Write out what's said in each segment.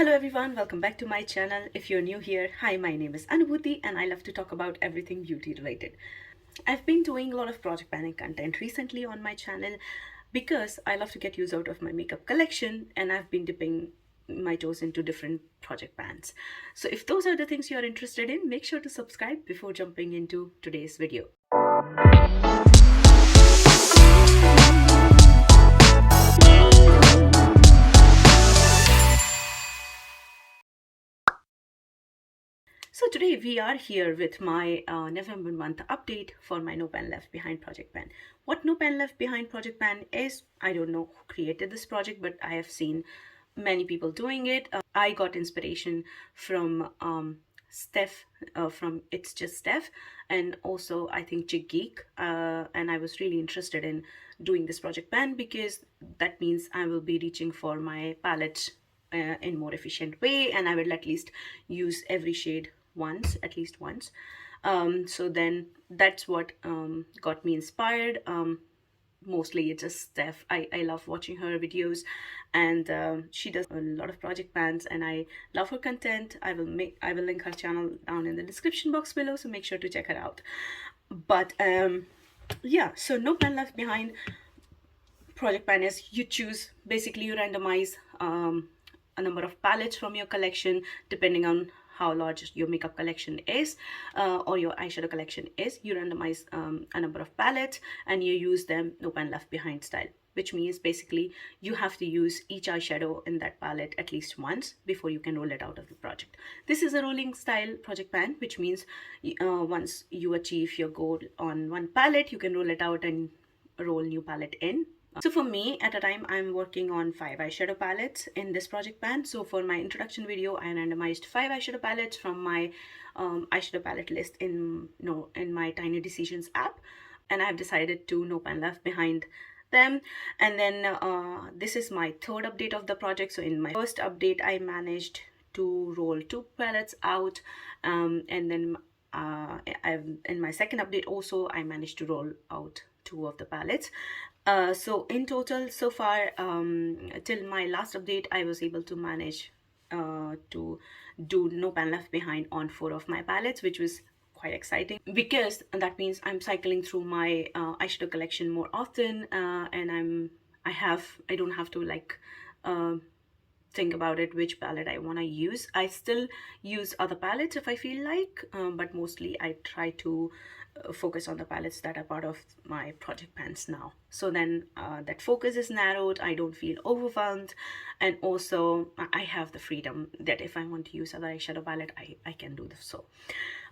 Hello everyone, welcome back to my channel. If you're new here, hi, my name is Anubhuti and I love to talk about everything beauty related. I've been doing a lot of project planning content recently on my channel because I love to get use out of my makeup collection and I've been dipping my toes into different project pans. So if those are the things you're interested in, make sure to subscribe before jumping into today's video. So today we are here with my November month update for my No Pen Left Behind project pan. What No Pen Left Behind project pan is, I don't know who created this project, but I have seen many people doing it. I got inspiration from Stef from It's Just Stef, and also I think Geek, and I was really interested in doing this project pan because that means I will be reaching for my palette in more efficient way, and I will at least use every shade once, at least once. So then that's what got me inspired. Mostly it's just Steph. I love watching her videos, and she does a lot of project pans and I love her content. I will link her channel down in the description box below, so make sure to check her out. But yeah, so No Pen Left Behind project pan is you choose, basically you randomize a number of palettes from your collection depending on how large your makeup collection is or your eyeshadow collection is. You randomize a number of palettes and you use them no pen left behind style, which means basically you have to use each eyeshadow in that palette at least once before you can roll it out of the project. This is a rolling style project pan, which means once you achieve your goal on one palette, you can roll it out and roll new palette in. So for me, at a time, I'm working on 5 eyeshadow palettes in this project pan. So for my introduction video, I randomized 5 eyeshadow palettes from my eyeshadow palette list in my Tiny Decisions app, and I've decided to no pen left behind them. And then this is my third update of the project. So in my first update, I managed to roll 2 palettes out, and then in my second update also I managed to roll out 2 of the palettes. So in total, so far, till my last update, I was able to manage to do no pan left behind on 4 of my palettes, which was quite exciting because that means I'm cycling through my eyeshadow collection more often, and I don't have to like think about it which palette I want to use. I still use other palettes if I feel like, but mostly I try to focus on the palettes that are part of my project pans now. So then that focus is narrowed, I don't feel overwhelmed, and also I have the freedom that if I want to use other eyeshadow palette, I can do this. So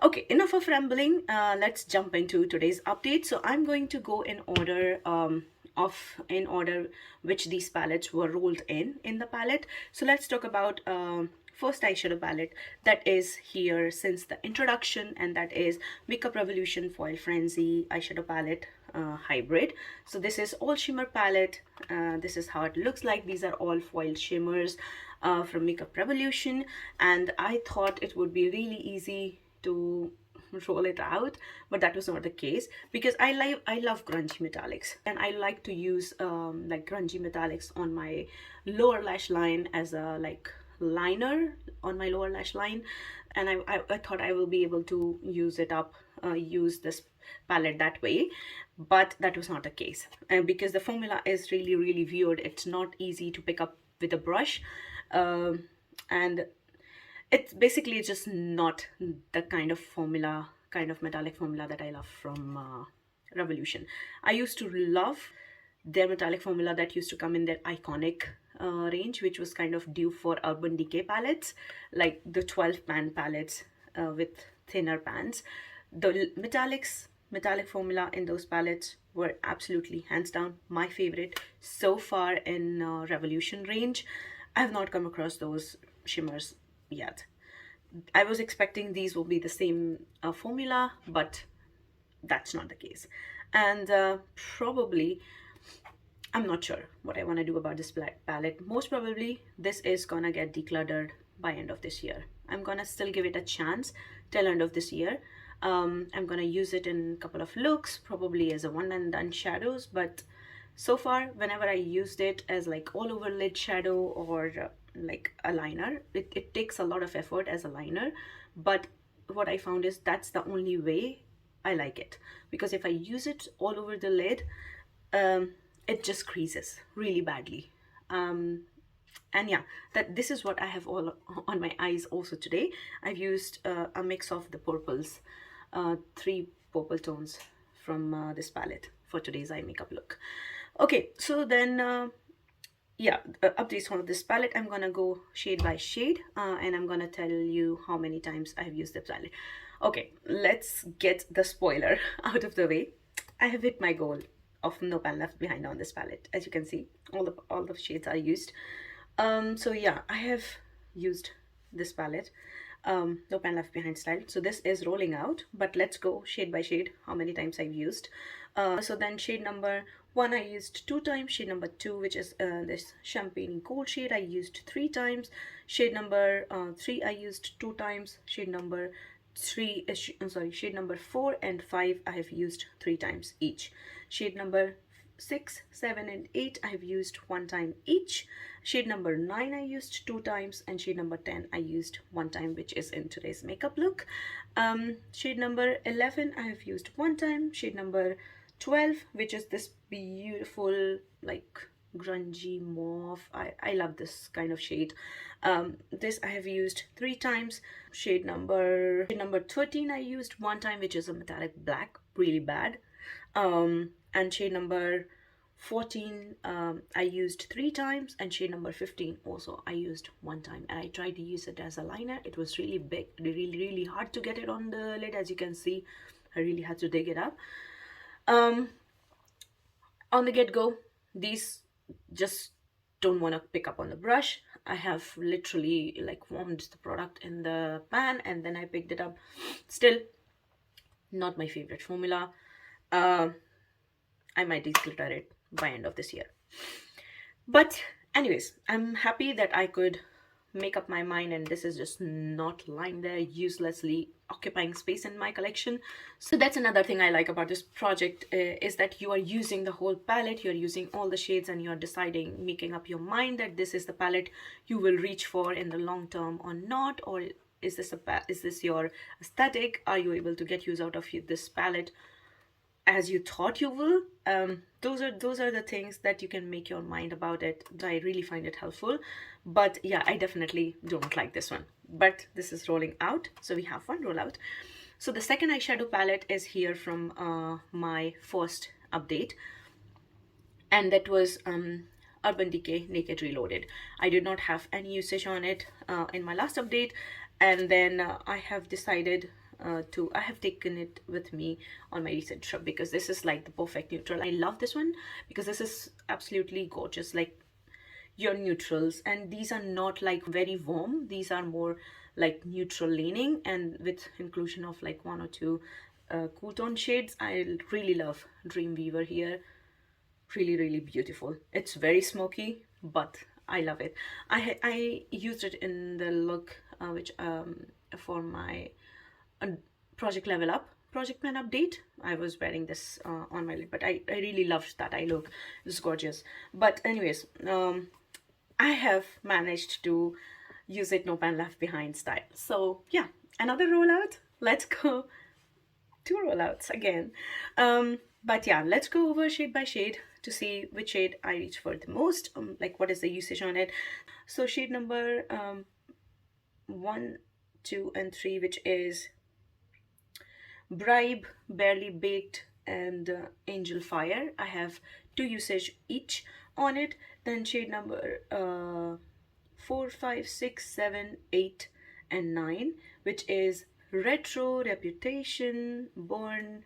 okay, enough of rambling. Let's jump into today's update. So I'm going to go in order which these palettes were rolled in the palette. So let's talk about first eyeshadow palette that is here since the introduction, and that is Makeup Revolution Foil Frenzy eyeshadow palette hybrid. So this is all shimmer palette. This is how it looks like. These are all foil shimmers from Makeup Revolution, and I thought it would be really easy to roll it out, but that was not the case because I love grungy metallics, and I like to use like grungy metallics on my lower lash line as a like liner on my lower lash line, and I thought I will be able to use this palette that way, but that was not the case, and because the formula is really weird, it's not easy to pick up with a brush, and it's basically just not the kind of metallic formula that I love from Revolution. I used to love their metallic formula that used to come in their iconic range, which was kind of due for Urban Decay palettes, like the 12 pan palettes with thinner pans. The metallic formula in those palettes were absolutely hands down my favorite so far in Revolution range. I have not come across those shimmers yet. I was expecting these will be the same formula, but that's not the case. And probably, I'm not sure what I want to do about this palette. Most probably, this is gonna get decluttered by end of this year. I'm gonna still give it a chance till end of this year. I'm gonna use it in a couple of looks, probably as a one and done shadows, but so far whenever I used it as like all over lid shadow or like a liner. It takes a lot of effort as a liner, but what I found is that's the only way I like it, because if I use it all over the lid, um, it just creases really badly. um, and yeah, that this is what I have all on my eyes also today. I've used a mix of the purples, three purple tones from this palette for today's eye makeup look. Okay, so then yeah, updates on this palette. I'm gonna go shade by shade, and I'm gonna tell you how many times I've used the palette. Okay, let's get the spoiler out of the way. I have hit my goal of no pan left behind on this palette. As you can see, all the shades are used. So yeah, I have used this palette, no pan left behind style. So this is rolling out, but let's go shade by shade how many times I've used. So then shade number one I used 2 times. Shade number two, which is this champagne gold shade, I used 3 times. Shade number three I used 2 times. Shade number three sorry, shade number 4 and 5 I have used 3 times each. Shade number 6, 7 and 8 I have used 1 time each. Shade number 9 I used 2 times, and shade number 10 I used 1 time, which is in today's makeup look. Shade number 11 I have used 1 time. Shade number 12, which is this beautiful like grungy mauve. I love this kind of shade. This I have used 3 times. Shade number 13 I used 1 time, which is a metallic black, really bad. And shade number 14 I used 3 times, and shade number 15 also I used 1 time, and I tried to use it as a liner. It was really big, really hard to get it on the lid. As you can see, I really had to dig it up. On the get-go, these just don't want to pick up on the brush. I have literally like warmed the product in the pan and then I picked it up. Still not my favorite formula. I might declutter it by end of this year. But anyways, I'm happy that I could make up my mind, and this is just not lying there uselessly occupying space in my collection. So that's another thing I like about this project, is that you are using the whole palette, you're using all the shades, and you're deciding, making up your mind that this is the palette you will reach for in the long term or not, or is this your aesthetic? Are you able to get use out of this palette as you thought you will? Those are the things that you can make your mind about it. I really find it helpful. But yeah, I definitely don't like this one, but this is rolling out, so we have one rollout. So the second eyeshadow palette is here from my first update, and that was Urban Decay Naked Reloaded. I did not have any usage on it in my last update, and then I have decided I have taken it with me on my recent trip, because this is like the perfect neutral. I love this one because this is absolutely gorgeous, like your neutrals, and these are not like very warm, these are more like neutral leaning, and with inclusion of like 1 or 2 cool tone shades. I really love Dreamweaver here. Really beautiful. It's very smoky, but I love it. I used it in the look which for my project level up project pen update. I was wearing this on my lid, but I really loved that eye look. It's gorgeous. But anyways, I have managed to use it no pan left behind style. So yeah, another rollout. Let's go. 2 rollouts again. But yeah, let's go over shade by shade to see which shade I reach for the most, like what is the usage on it. So shade number 1, 2 and 3, which is Bribe, Barely Baked and Angel Fire. I have 2 usage each on it. Then shade number 4, 5, 6, 7, 8 and 9, which is Retro, Reputation, Born,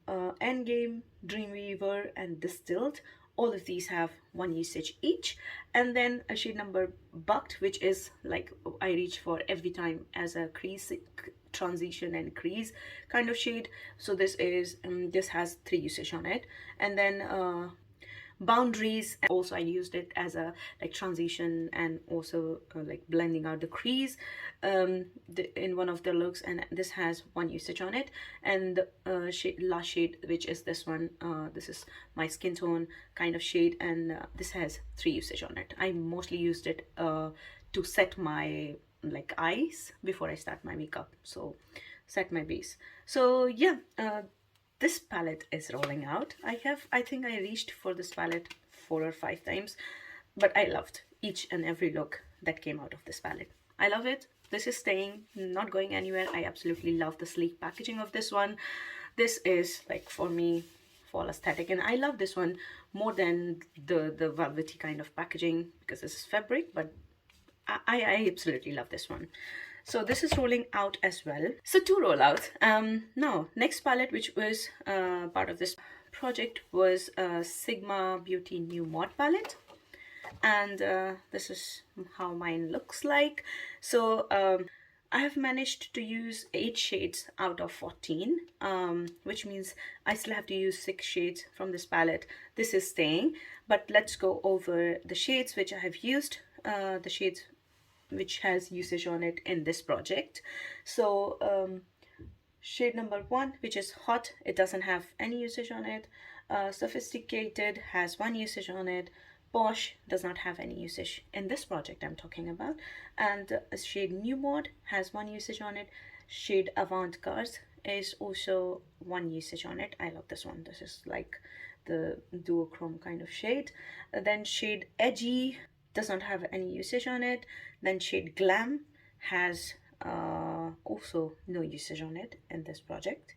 Endgame, Dreamweaver and Distilled. All of these have 1 usage each. And then a shade number Bucked, which is like I reach for every time as a crease transition and crease kind of shade. So this is this has 3 usage on it. And then Boundaries, also I used it as a like transition and also like blending out the crease in one of the looks, and this has 1 usage on it. And last shade, which is this one, this is my skin tone kind of shade, and this has 3 usage on it. I mostly used it to set my like eyes before I start my makeup. So set my base. So yeah, this palette is rolling out. I think I reached for this palette 4 or 5 times, but I loved each and every look that came out of this palette. I love it. This is staying, not going anywhere. I absolutely love the sleek packaging of this one. This is like for me fall aesthetic, and I love this one more than the velvety kind of packaging because this is fabric, but I absolutely love this one. So this is rolling out as well. So to roll out, now next palette which was part of this project was Sigma Beauty New Mod palette, and this is how mine looks like. So I have managed to use 8 shades out of 14, which means I still have to use 6 shades from this palette. This is staying, but let's go over the shades which I have used, the shades which has usage on it in this project. So shade number 1, which is hot, it doesn't have any usage on it. Sophisticated has 1 usage on it. Posh does not have any usage in this project I'm talking about. And shade New Mod has 1 usage on it. Shade Avant-Garde is also 1 usage on it. I love this one. This is like the duochrome kind of shade. Then shade Edgy does not have any usage on it. Then shade Glam has also no usage on it in this project.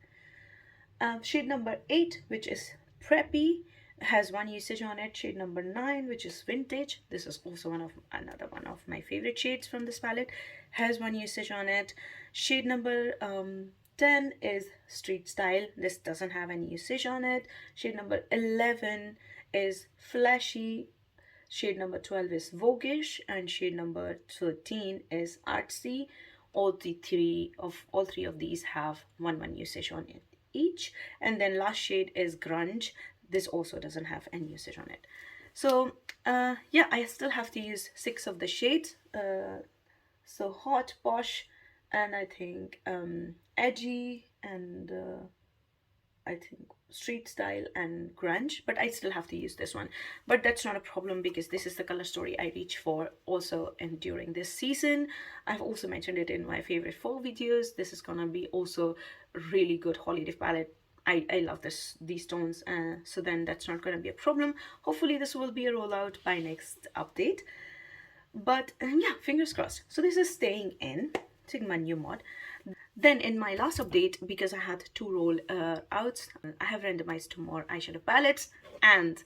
Shade number 8, which is Preppy, has 1 usage on it. Shade number 9, which is Vintage, this is also another one of my favorite shades from this palette, has 1 usage on it. Shade number 10 is Street Style, this doesn't have any usage on it. Shade number 11 is Flashy. Shade number 12 is Voguish, and shade number 13 is Artsy. All three of these have 1 usage on it each. And then last shade is Grunge. This also doesn't have any usage on it. So yeah, I still have to use 6 of the shades. So hot, posh, and I think edgy, and I think street style and grunge, but I still have to use this one. But that's not a problem because this is the color story I reach for also, and during this season I've also mentioned it in my favorite fall videos. This is gonna be also really good holiday palette. I love these tones, so then that's not going to be a problem. Hopefully this will be a rollout by next update, but yeah, fingers crossed. So this is staying in Sigma New Mod. Then in my last update, because I had 2 roll outs, I have randomized 2 more eyeshadow palettes, and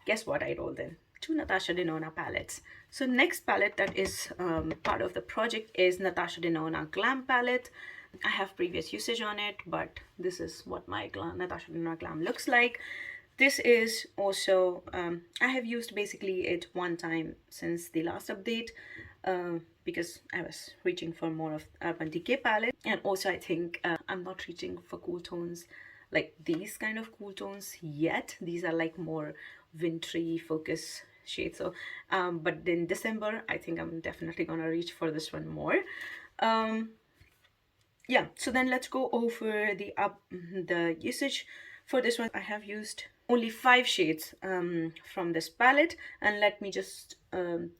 guess what I rolled in? 2 Natasha Denona palettes. So next palette that is part of the project is Natasha Denona Glam palette. I have previous usage on it, but this is what my Natasha Denona Glam looks like. This is also, I have used basically it 1 time since the last update, because I was reaching for more of Urban Decay palette, and also I think I'm not reaching for cool tones like these kind of cool tones yet. These are like more wintry focus shades. So but in December I think I'm definitely gonna reach for this one more. Yeah, so then let's go over the usage for this one. I have used only 5 shades from this palette, and let me just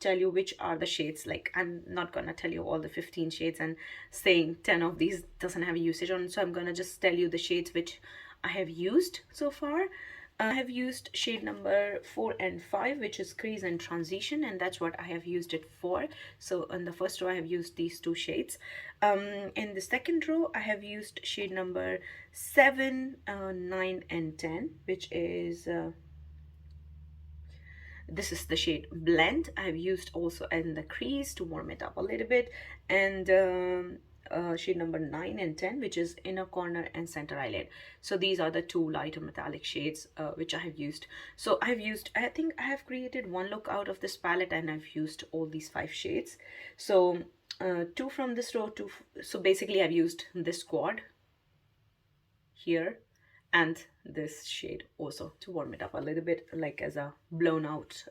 tell you which are the shades. Like, I'm not gonna tell you all the 15 shades and saying 10 of these doesn't have a usage on, so I'm gonna just tell you the shades which I have used so far. I have used shade number 4 and 5, which is Crease and Transition, and that's what I have used it for. So in the first row I have used these 2 shades. In the second row I have used shade number 7, 9 and 10, which is this is the shade Blend. I have used also in the crease to warm it up a little bit, and shade number 9 and 10, which is Inner Corner and Center Eyelid. So these are the 2 lighter metallic shades which I have used. So I think I have created 1 look out of this palette, and I've used all these 5 shades. So 2 from this row, 2. So basically I've used this quad here and this shade also to warm it up a little bit, like as a blown out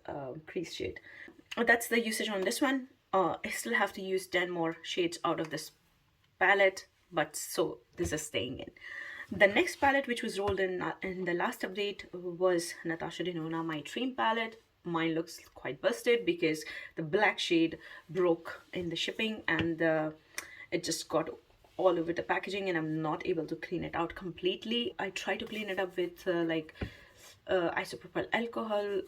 crease shade. That's the usage on this one. I still have to use 10 more shades out of this palette, but so this is staying in. The next palette which was rolled in the last update was Natasha Denona My Dream palette. mine looks quite busted because the black shade broke in the shipping, and it just got all over the packaging, and I'm not able to clean it out completely. I try to clean it up with isopropyl alcohol,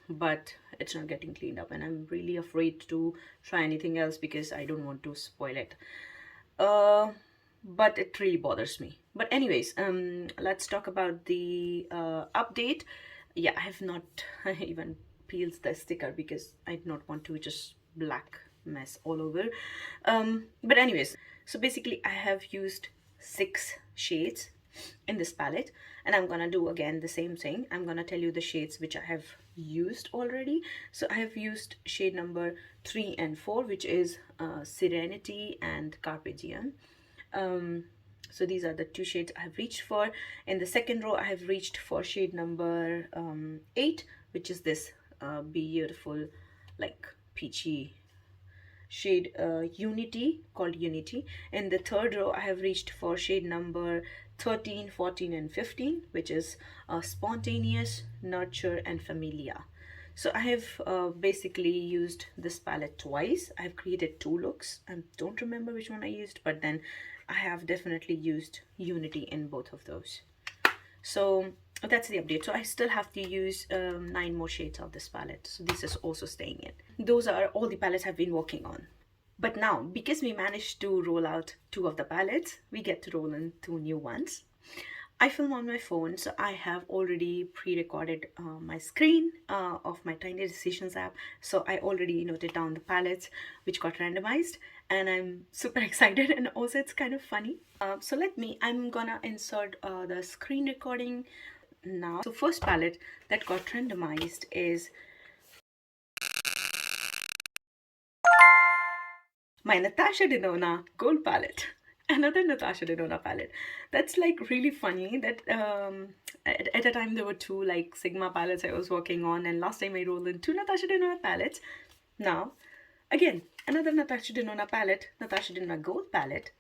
but it's not getting cleaned up, and I'm really afraid to try anything else because I don't want to spoil it. uh, but it really bothers me. But anyways, let's talk about the update. Yeah, I have not even peeled the sticker because I do not want to just black mess all over. But anyways, so basically I have used 6 shades in this palette, and I'm gonna do again the same thing. I'm gonna tell you the shades which I have used already. So I have used shade number 3 and 4, which is Serenity and Carpe Diem. So these are the 2 shades I have reached for. In the second row I have reached for shade number 8, which is this beautiful like peachy shade, Unity, called Unity. In the third row I have reached for shade number 13, 14 and 15, which is Spontaneous, Nurture and Familia. So I have basically used this palette twice. I have created 2 looks. I don't remember which one I used, but then I have definitely used Unity in both of those. So that's the update. So I still have to use 9 more shades of this palette. So this is also staying in. Those are all the palettes I've been working on. But now, because we managed to roll out 2 of the palettes, we get to roll in 2 new ones. I film on my phone, so I have already pre-recorded my screen of my Tiny Decisions app. So I already noted down the palettes which got randomized, and I'm super excited, and also it's kind of funny. So I'm gonna insert the screen recording now. So first palette that got randomized is my Natasha Denona gold palette. Another Natasha Denona palette. That's like really funny that at a time there were 2 like Sigma palettes I was working on, and last time I rolled in 2 Natasha Denona palettes. Now again another Natasha Denona palette, Natasha Denona gold palette.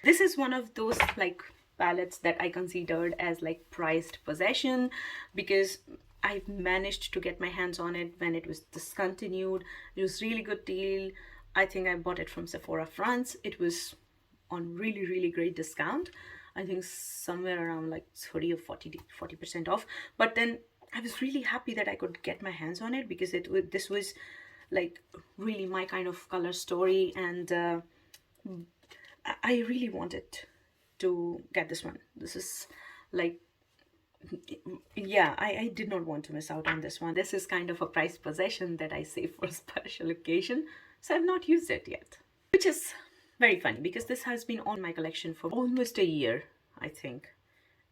This is one of those like palettes that I considered as like prized possession because I managed to get my hands on it when it was discontinued. It was really good deal. I think I bought it from Sephora France. It was on really great discount. I think somewhere around like 30 or 40% off. But then I was really happy that I could get my hands on it because this was like really my kind of color story, and I really wanted to get this one. This is like, yeah, I did not want to miss out on this one. This is kind of a prized possession that I save for a special occasion, so I've not used it yet, which is very funny because this has been on my collection for almost a year, I think,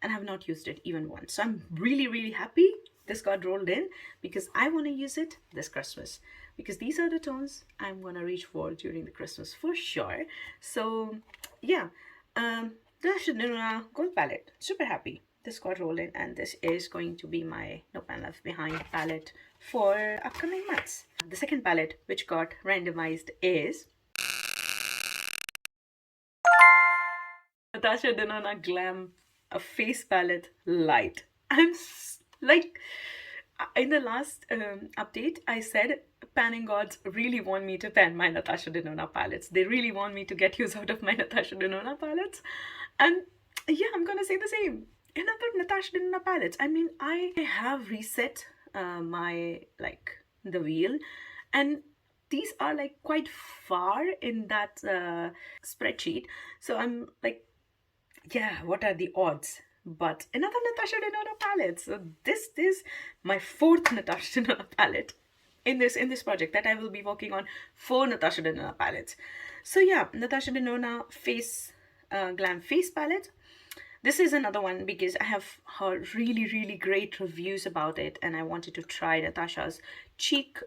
and I have not used it even once. So I'm really happy this got rolled in because I want to use it this Christmas, because these are the tones I'm gonna reach for during the Christmas for sure. So yeah, Dash Niruna gold palette, super happy this got rolled in, and this is going to be my No Pan Left Behind palette for upcoming months. The second palette which got randomized is Natasha Denona Glam, a face palette light. Like, in the last update, I said panning gods really want me to pan my Natasha Denona palettes. They really want me to get use out of my Natasha Denona palettes. And yeah, I'm gonna say the same. Another Natasha Denona palettes. I mean, I have reset my, like, the wheel, and these are like quite far in that spreadsheet. So I'm like, yeah, what are the odds? But another Natasha Denona palette. So this is my 4th Natasha Denona palette in this project that I will be working on 4 Natasha Denona palettes. So yeah, Natasha Denona face glam face palette. This is another one because I have heard really great reviews about it, and I wanted to try Natasha's Cheek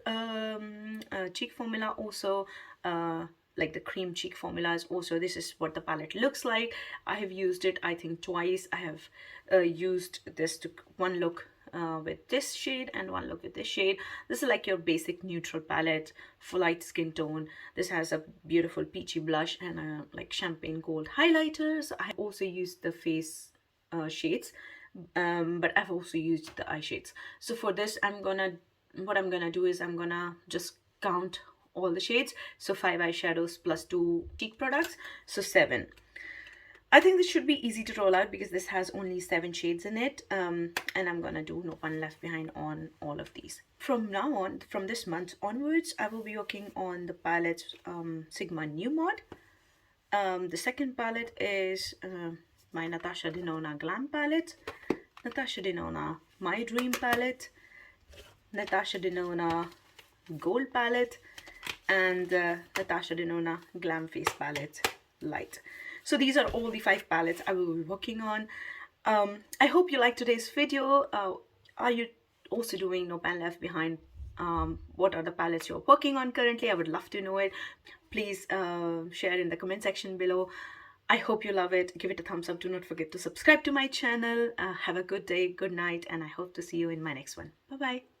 Cheek formula also. Like the cream cheek formulas also. This is what the palette looks like. I have used it I think twice. I have used this to one look with this shade and one look with this shade. This is like your basic neutral palette for light skin tone. This has a beautiful peachy blush and a like champagne gold highlighters. I also used the face shades, but I've also used the eye shades. So for this I'm gonna what I'm gonna do is I'm gonna just count all the shades. So 5 eyeshadows plus 2 cheek products, so 7. I think this should be easy to roll out because this has only 7 shades in it. And I'm gonna do No One Left Behind on all of these. From now on, from this month onwards, I will be working on the palette Sigma New Mod. The second palette is my Natasha Denona Glam palette, Natasha Denona My Dream palette, Natasha Denona Gold palette, and Natasha Denona Glam Face palette Light. So these are all the 5 palettes I will be working on. I hope you liked today's video. Are you also doing No Pan Left Behind? What are the palettes you're working on currently? I would love to know it. Please share in the comment section below. I hope you love it. Give it a thumbs up. Do not forget to subscribe to my channel. Have a good day, good night, and I hope to see you in my next one. Bye bye.